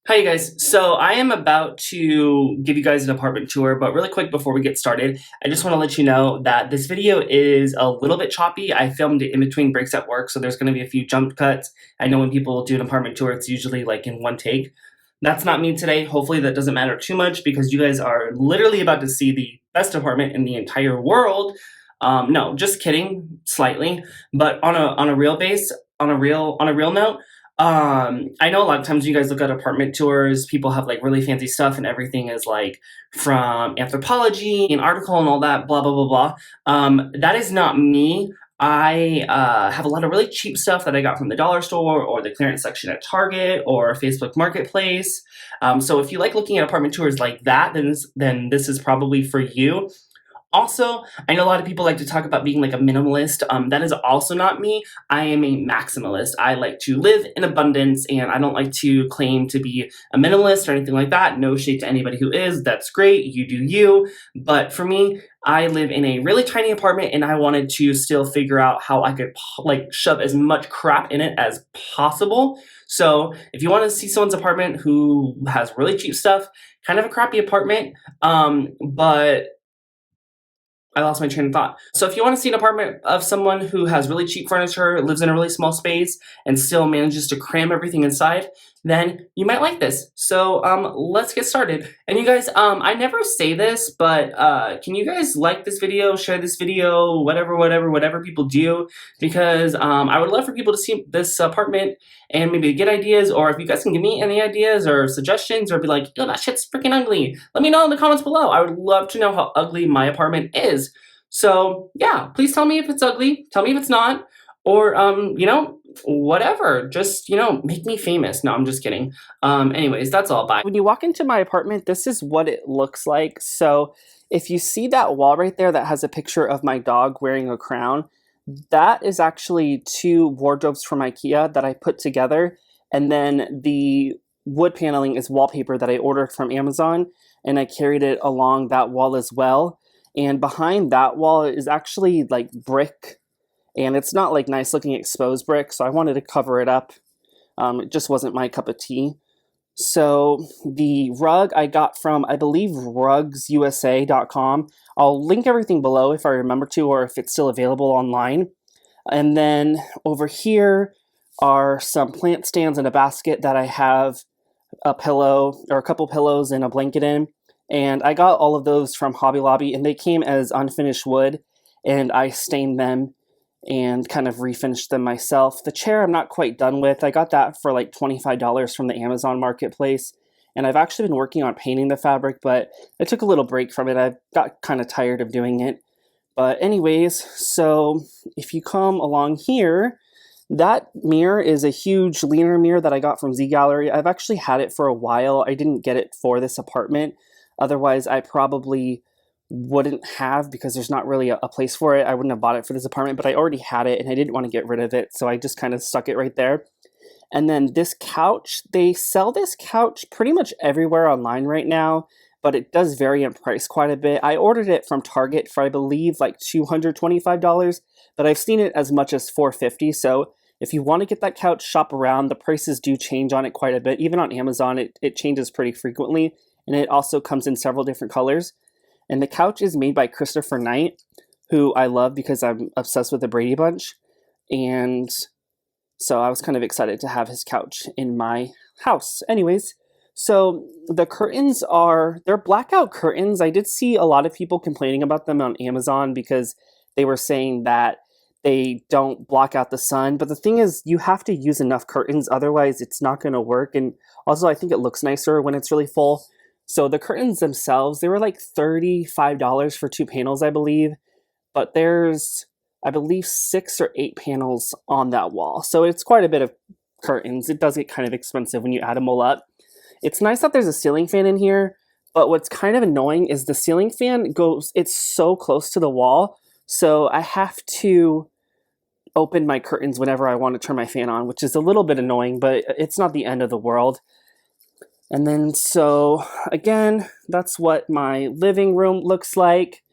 Hi, you guys. So I am about to give you guys an apartment tour, but really quick before we get started, I just want to let you know that this video is a little bit choppy. I filmed it in between breaks at work, so there's going to be a few jump cuts. I know when people do an apartment tour, it's usually like in one take. That's not me today. Hopefully that doesn't matter too much because you guys are literally about to see the best apartment in the entire world. No, just kidding, slightly. But on a real base, on a real note, I know a lot of times you guys look at apartment tours, people have like really fancy stuff and everything is like from Anthropology, an article and all that, blah, blah, blah, blah. That is not me. I have a lot of really cheap stuff that I got from the dollar store or the clearance section at Target or Facebook Marketplace. So if you like looking at apartment tours like that, then this is probably for you. Also, I know a lot of people like to talk about being like a minimalist. That is also not me. I am a maximalist. I like to live in abundance and I don't like to claim to be a minimalist or anything like that. No shade to anybody who is. That's great. You do you. But for me, I live in a really tiny apartment and I wanted to still figure out how I could like shove as much crap in it as possible. So if you want to see someone's apartment who has really cheap stuff, kind of a crappy apartment, but I lost my train of thought. So if you want to see an apartment of someone who has really cheap furniture, lives in a really small space, and still manages to cram everything inside, then you might like this. So let's get started. And you guys, I never say this, but can you guys like this video, share this video, whatever people do, because I would love for people to see this apartment and maybe get ideas, or if you guys can give me any ideas or suggestions, or be like, yo, that shit's freaking ugly. Let me know in the comments below. I would love to know how ugly my apartment is. So yeah, please tell me if it's ugly. Tell me if it's not, or whatever. Just make me famous. No, I'm just kidding. Anyways, that's all. Bye. When you walk into my apartment, this is what it looks like. So if you see that wall right there that has a picture of my dog wearing a crown, that is actually two wardrobes from IKEA that I put together, and then the wood paneling is wallpaper that I ordered from Amazon, and I carried it along that wall as well. And behind that wall is actually like brick, and it's not like nice looking exposed brick, so I wanted to cover it up. It just wasn't my cup of tea. So the rug I got from, I believe, rugsusa.com. I'll link everything below if I remember to, or if it's still available online. And then over here are some plant stands in a basket that I have a pillow or a couple pillows and a blanket in. And I got all of those from Hobby Lobby, and they came as unfinished wood, and I stained them and kind of refinished them myself. The chair I'm not quite done with. I got that for like $25 from the Amazon Marketplace, and I've actually been working on painting the fabric, but I took a little break from it. I got kind of tired of doing it. But anyways, so if you come along here, that mirror is a huge leaner mirror that I got from Z Gallerie. I've actually had it for a while. I didn't get it for this apartment. Otherwise, I probably wouldn't have, because there's not really a place for it. I wouldn't have bought it for this apartment, but I already had it and I didn't want to get rid of it, so I just kind of stuck it right there. And then this couch, they sell this couch pretty much everywhere online right now, but it does vary in price quite a bit. I ordered it from Target for, I believe, like $225, but I've seen it as much as $450. So if you want to get that couch, shop around. The prices do change on it quite a bit. Even on Amazon, it changes pretty frequently, and it also comes in several different colors. And the couch is made by Christopher Knight, who I love because I'm obsessed with the Brady Bunch. And so I was kind of excited to have his couch in my house. Anyways, so the curtains they're blackout curtains. I did see a lot of people complaining about them on Amazon because they were saying that they don't block out the sun. But the thing is, you have to use enough curtains, otherwise it's not going to work. And also, I think it looks nicer when it's really full. So the curtains themselves, they were like $35 for 2 panels, I believe. But there's, I believe, 6 or 8 panels on that wall. So it's quite a bit of curtains. It does get kind of expensive when you add them all up. It's nice that there's a ceiling fan in here, but what's kind of annoying is the ceiling fan it's so close to the wall, so I have to open my curtains whenever I want to turn my fan on, which is a little bit annoying, but it's not the end of the world. And then, so again, that's what my living room looks like.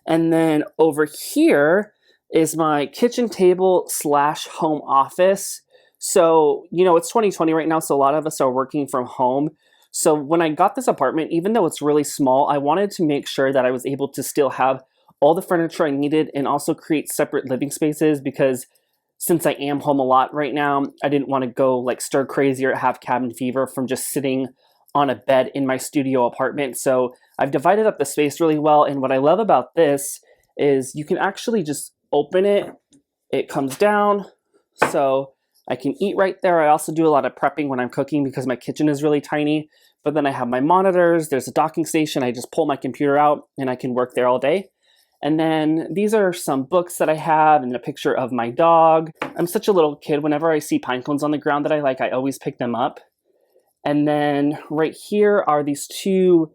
And then over here is my kitchen table / home office. So, it's 2020 right now, so a lot of us are working from home. So when I got this apartment, even though it's really small, I wanted to make sure that I was able to still have all the furniture I needed and also create separate living spaces because since I am home a lot right now, I didn't want to go like stir crazy or have cabin fever from just sitting on a bed in my studio apartment. So I've divided up the space really well. And what I love about this is you can actually just open it. It comes down. So I can eat right there. I also do a lot of prepping when I'm cooking because my kitchen is really tiny. But then I have my monitors. There's a docking station. I just pull my computer out and I can work there all day. And then these are some books that I have and a picture of my dog. I'm such a little kid. Whenever I see pine cones on the ground that I like, I always pick them up. And then right here are these two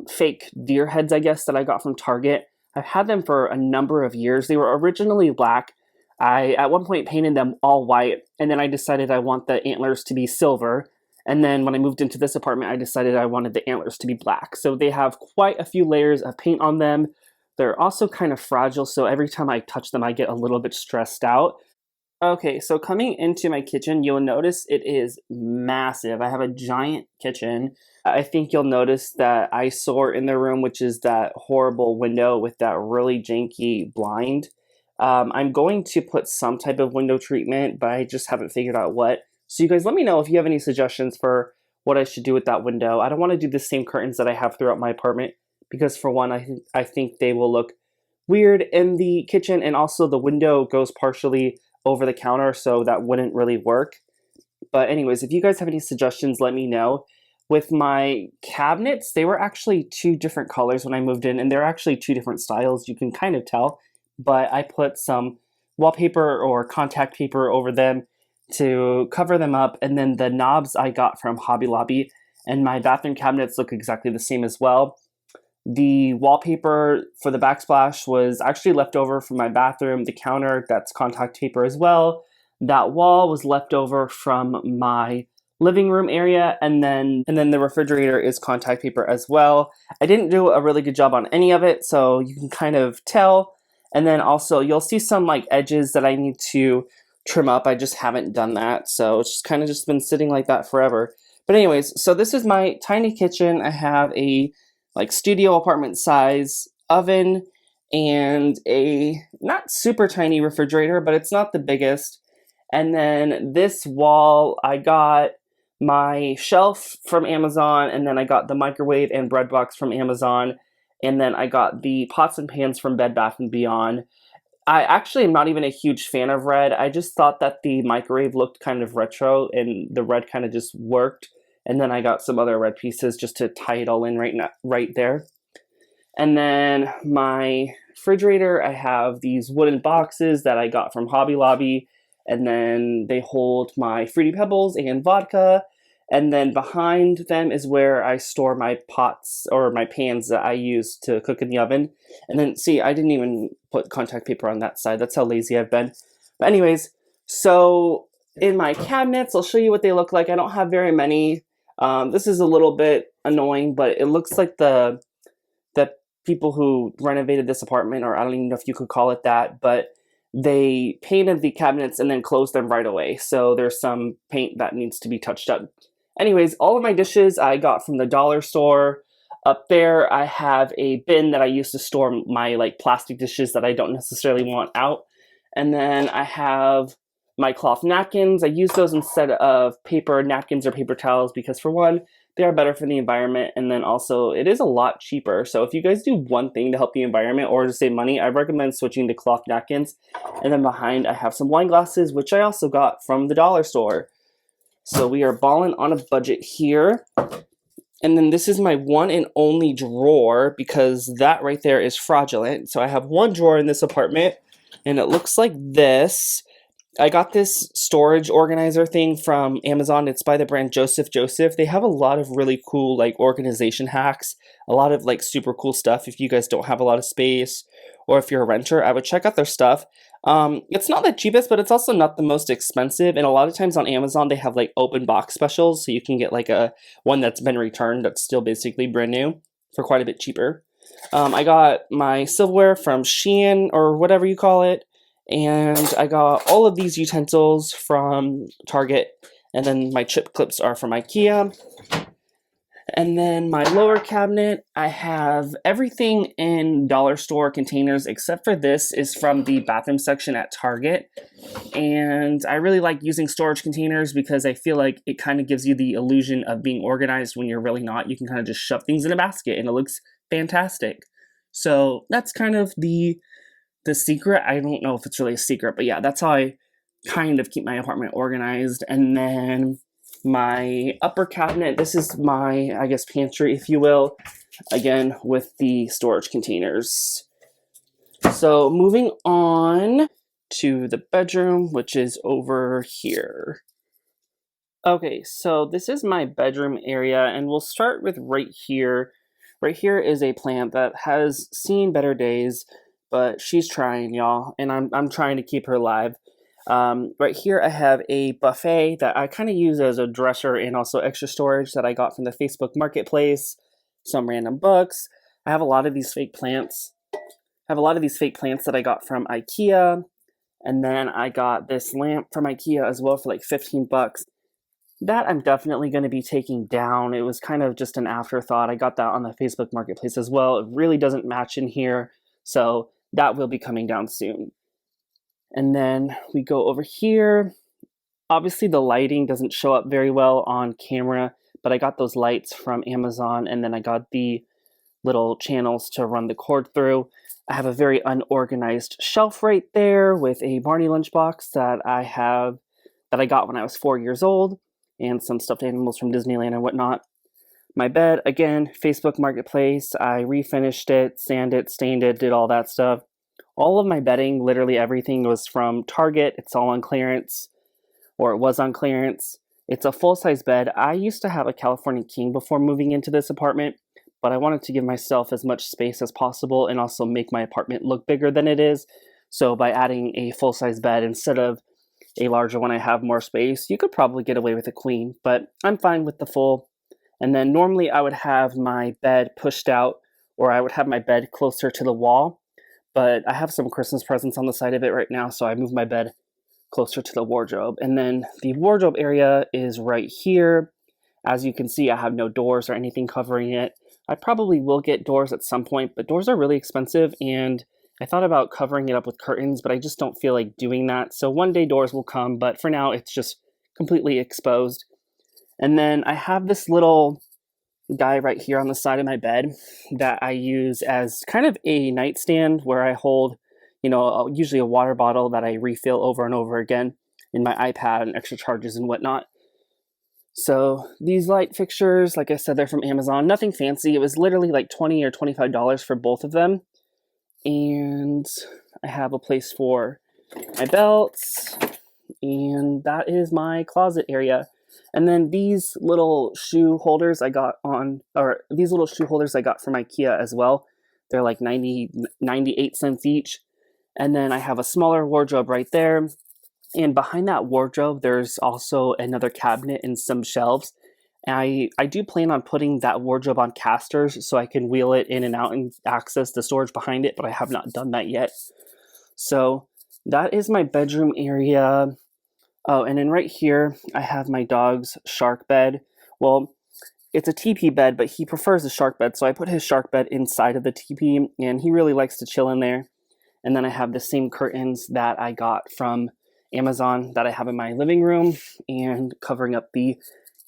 fake deer heads, I guess, that I got from Target. I've had them for a number of years. They were originally black. I, at one point, painted them all white, and then I decided I want the antlers to be silver. And then when I moved into this apartment, I decided I wanted the antlers to be black. So they have quite a few layers of paint on them. They're also kind of fragile, so every time I touch them, I get a little bit stressed out. Okay, so coming into my kitchen, you'll notice it is massive. I have a giant kitchen. I think you'll notice that eyesore in the room, which is that horrible window with that really janky blind. I'm going to put some type of window treatment, but I just haven't figured out what. So you guys let me know if you have any suggestions for what I should do with that window. I don't want to do the same curtains that I have throughout my apartment because for one, I think they will look weird in the kitchen, and also the window goes partially over the counter, so that wouldn't really work. But anyways, if you guys have any suggestions, let me know. With my cabinets, they were actually two different colors when I moved in, and they're actually two different styles. You can kind of tell, but I put some wallpaper or contact paper over them to cover them up, and then the knobs I got from Hobby Lobby, and my bathroom cabinets look exactly the same as well. The wallpaper for the backsplash was actually left over from my bathroom. The counter, that's contact paper as well. That wall was left over from my living room area, and then the refrigerator is contact paper as well. I didn't do a really good job on any of it, so you can kind of tell. And then also you'll see some like edges that I need to trim up. I just haven't done that, so it's just kind of just been sitting like that forever. But anyways, so this is my tiny kitchen. I have a like studio apartment size oven and a not super tiny refrigerator, but it's not the biggest. And then this wall, I got my shelf from Amazon, and then I got the microwave and bread box from Amazon, and then I got the pots and pans from Bed Bath & Beyond. I actually am not even a huge fan of red. I just thought that the microwave looked kind of retro, and the red kind of just worked. And then I got some other red pieces just to tie it all in right there. And then my refrigerator, I have these wooden boxes that I got from Hobby Lobby. And then they hold my Fruity Pebbles and vodka. And then behind them is where I store my pots or my pans that I use to cook in the oven. And then, see, I didn't even put contact paper on that side. That's how lazy I've been. But anyways, so in my cabinets, I'll show you what they look like. I don't have very many. This is a little bit annoying, but it looks like the people who renovated this apartment, or I don't even know if you could call it that, but they painted the cabinets and then closed them right away. So there's some paint that needs to be touched up. Anyways, all of my dishes I got from the dollar store. Up there, I have a bin that I use to store my like plastic dishes that I don't necessarily want out. And then I have my cloth napkins. I use those instead of paper napkins or paper towels because, for one, they are better for the environment, and then also it is a lot cheaper. So if you guys do one thing to help the environment or to save money, I recommend switching to cloth napkins. And then behind, I have some wine glasses, which I also got from the dollar store. So we are balling on a budget here. And then this is my one and only drawer, because that right there is fraudulent. So I have one drawer in this apartment, and it looks like this. I got this storage organizer thing from Amazon. It's by the brand Joseph Joseph. They have a lot of really cool like organization hacks, a lot of like super cool stuff. If you guys don't have a lot of space, or if you're a renter, I would check out their stuff. It's not the cheapest, but it's also not the most expensive. And a lot of times on Amazon, they have like open box specials, so you can get like a one that's been returned that's still basically brand new for quite a bit cheaper. I got my silverware from Shein or whatever you call it. And I got all of these utensils from Target, and then my chip clips are from IKEA. And then my lower cabinet, I have everything in dollar store containers except for this is from the bathroom section at Target. And I really like using storage containers because I feel like it kind of gives you the illusion of being organized when you're really not. You can kind of just shove things in a basket and it looks fantastic. So that's kind of the secret. I don't know if it's really a secret, but yeah, that's how I kind of keep my apartment organized. And then my upper cabinet, this is my, I guess, pantry, if you will, again, with the storage containers. So moving on to the bedroom, which is over here. Okay, so this is my bedroom area, and we'll start with right here. Right here is a plant that has seen better days, but she's trying, y'all, and I'm trying to keep her alive. Right here, I have a buffet that I kind of use as a dresser and also extra storage that I got from the Facebook Marketplace, some random books. I have a lot of these fake plants. I have a lot of these fake plants that I got from IKEA, and then I got this lamp from IKEA as well for like 15 bucks. That I'm definitely going to be taking down. It was kind of just an afterthought. I got that on the Facebook Marketplace as well. It really doesn't match in here, so that will be coming down soon. And then we go over here. Obviously the lighting doesn't show up very well on camera, but I got those lights from Amazon, and then I got the little channels to run the cord through. I have a very unorganized shelf right there with a Barney lunchbox that I got when I was 4 years old, and some stuffed animals from Disneyland and whatnot. My bed, again, Facebook Marketplace. I refinished it, sanded it, stained it, did all that stuff. All of my bedding, literally everything, was from Target. It's all on clearance, or it was on clearance. It's a full-size bed. I used to have a California King before moving into this apartment, but I wanted to give myself as much space as possible and also make my apartment look bigger than it is. So by adding a full-size bed instead of a larger one, I have more space. You could probably get away with a queen, but I'm fine with the full. And then normally I would have my bed pushed out, or I would have my bed closer to the wall. But I have some Christmas presents on the side of it right now, so I moved my bed closer to the wardrobe. And then the wardrobe area is right here. As you can see, I have no doors or anything covering it. I probably will get doors at some point, but doors are really expensive, and I thought about covering it up with curtains, but I just don't feel like doing that. So one day doors will come, but for now it's just completely exposed. And then I have this little guy right here on the side of my bed that I use as kind of a nightstand where I hold, usually a water bottle that I refill over and over again, in my iPad and extra charges and whatnot. So these light fixtures, like I said, they're from Amazon. Nothing fancy. It was literally like $20 or $25 for both of them. And I have a place for my belts, and that is my closet area. And then these little shoe holders I got from IKEA as well. They're like 98 cents each. And then I have a smaller wardrobe right there. And behind that wardrobe, there's also another cabinet and some shelves. And I do plan on putting that wardrobe on casters so I can wheel it in and out and access the storage behind it, but I have not done that yet. So that is my bedroom area. Oh, and then right here, I have my dog's shark bed. Well, it's a teepee bed, but he prefers a shark bed, so I put his shark bed inside of the teepee, and he really likes to chill in there. And then I have the same curtains that I got from Amazon that I have in my living room, and covering up the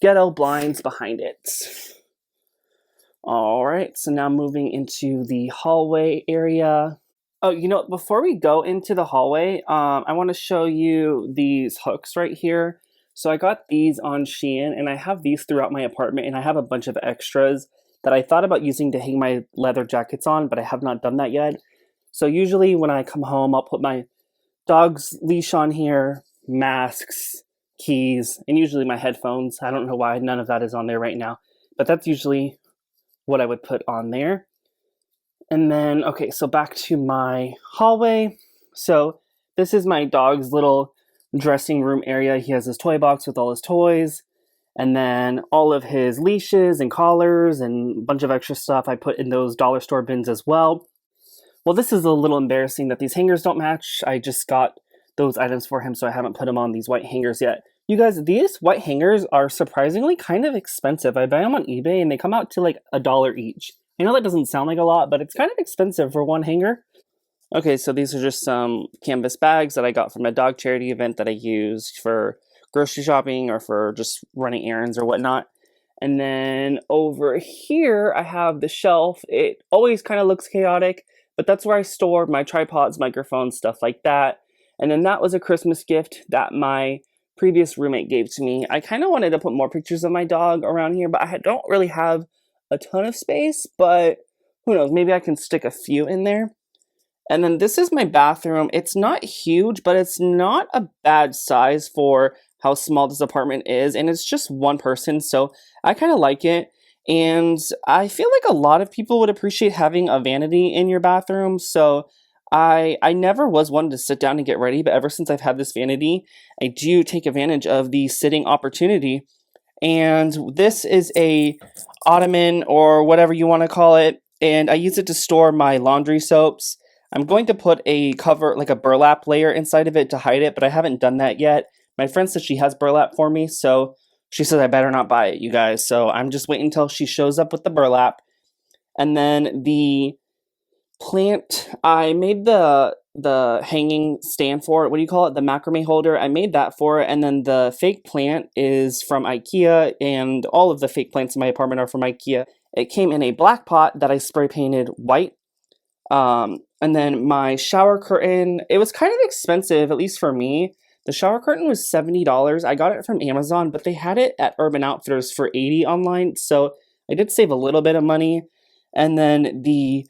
ghetto blinds behind it. All right, so now moving into the hallway area. Oh, before we go into the hallway, I want to show you these hooks right here. So I got these on Shein, and I have these throughout my apartment, and I have a bunch of extras that I thought about using to hang my leather jackets on, but I have not done that yet. So usually when I come home, I'll put my dog's leash on here, masks, keys, and usually my headphones. I don't know why none of that is on there right now, but that's usually what I would put on there. And then, okay, so back to my hallway. So this is my dog's little dressing room area. He has his toy box with all his toys, and then all of his leashes and collars and a bunch of extra stuff I put in those dollar store bins as well. Well, this is a little embarrassing that these hangers don't match. I just got those items for him, so I haven't put him on these white hangers yet. You guys, these white hangers are surprisingly kind of expensive. I buy them on eBay and they come out to like $1 each. I know that doesn't sound like a lot, but it's kind of expensive for one hanger. Okay, so these are just some canvas bags that I got from a dog charity event that I used for grocery shopping or for just running errands or whatnot. And then over here, I have the shelf. It always kind of looks chaotic, but that's where I store my tripods, microphones, stuff like that. And then that was a Christmas gift that my previous roommate gave to me. I kind of wanted to put more pictures of my dog around here, but I don't really have a ton of space, but who knows, maybe I can stick a few in there. And then this is my bathroom. It's not huge, but it's not a bad size for how small this apartment is, and it's just one person, so I kind of like it. And I feel like a lot of people would appreciate having a vanity in your bathroom, so I never was one to sit down and get ready, but ever since I've had this vanity, I do take advantage of the sitting opportunity. And this is a ottoman or whatever you want to call it, and I use it to store my laundry soaps. I'm going to put a cover, like a burlap layer inside of it to hide it, but I haven't done that yet. My friend says she has burlap for me, so she says I better not buy it, you guys. So I'm just waiting until she shows up with the burlap. And then the plant, I made the hanging stand for it. What do you call it? The macrame holder. I made that for it. And then the fake plant is from IKEA, and all of the fake plants in my apartment are from IKEA. It came in a black pot that I spray painted white. And then my shower curtain, it was kind of expensive, at least for me. The shower curtain was $70. I got it from Amazon, but they had it at Urban Outfitters for $80 online, so I did save a little bit of money. And then the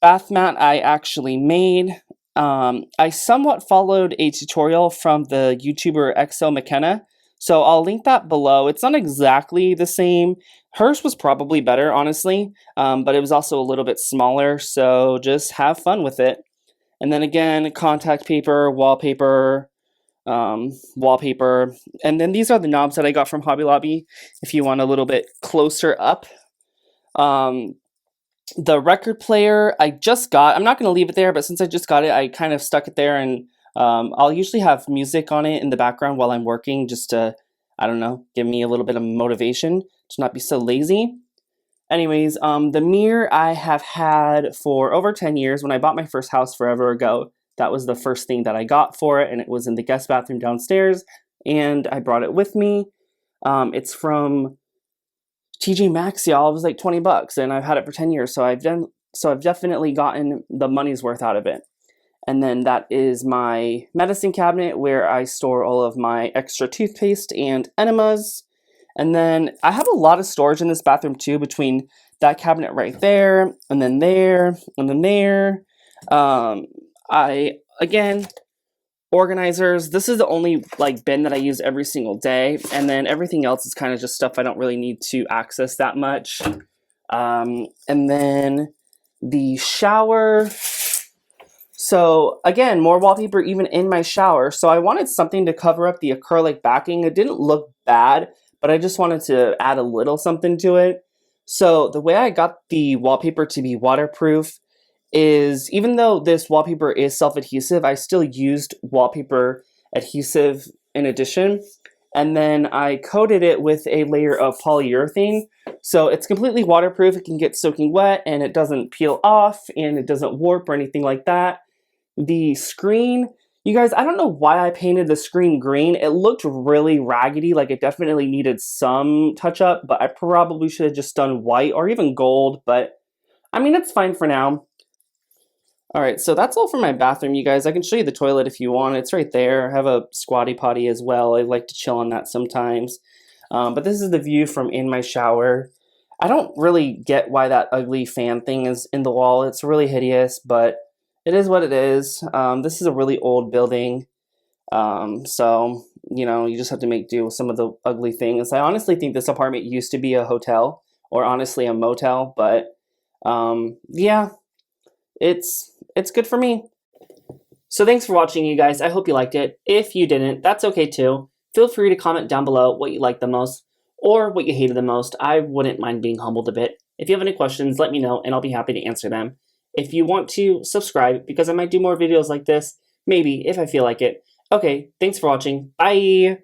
bath mat I actually made. I somewhat followed a tutorial from the YouTuber XO McKenna, so I'll link that below. It's not exactly the same. Hers was probably better, honestly, but it was also a little bit smaller, so just have fun with it. And then again, contact paper, wallpaper, wallpaper. And then these are the knobs that I got from Hobby Lobby, if you want a little bit closer up. The record player I just got, I'm not going to leave it there, but since I just got it, I kind of stuck it there, and I'll usually have music on it in the background while I'm working, just to, I don't know, give me a little bit of motivation to not be so lazy. Anyways, the mirror I have had for over 10 years. When I bought my first house forever ago, that was the first thing that I got for it, and it was in the guest bathroom downstairs, and I brought it with me. It's from TJ Maxx, y'all. It was like 20 bucks, and I've had it for 10 years, so I've definitely gotten the money's worth out of it. And then that is my medicine cabinet where I store all of my extra toothpaste and enemas. And then I have a lot of storage in this bathroom too, between that cabinet right there, and then there, and then there. Again, organizers. This is the only like bin that I use every single day, and then everything else is kind of just stuff I don't really need to access that much. And then the shower. So again, more wallpaper even in my shower. So I wanted something to cover up the acrylic backing. It didn't look bad, but I just wanted to add a little something to it. So the way I got the wallpaper to be waterproof is, even though this wallpaper is self-adhesive, I still used wallpaper adhesive in addition. And then I coated it with a layer of polyurethane. So it's completely waterproof. It can get soaking wet and it doesn't peel off and it doesn't warp or anything like that. The screen, you guys, I don't know why I painted the screen green. It looked really raggedy, like it definitely needed some touch up, but I probably should have just done white or even gold, but I mean, it's fine for now. Alright, so that's all for my bathroom, you guys. I can show you the toilet if you want. It's right there. I have a squatty potty as well. I like to chill on that sometimes. But this is the view from in my shower. I don't really get why that ugly fan thing is in the wall. It's really hideous, but it is what it is. This is a really old building. So, you know, you just have to make do with some of the ugly things. I honestly think this apartment used to be a hotel, or honestly a motel, but yeah, it's good for me. So thanks for watching, you guys. I hope you liked it. If you didn't, that's okay too. Feel free to comment down below what you liked the most or what you hated the most. I wouldn't mind being humbled a bit. If you have any questions, let me know and I'll be happy to answer them. If you want to, subscribe, because I might do more videos like this, maybe, if I feel like it. Okay, thanks for watching. Bye!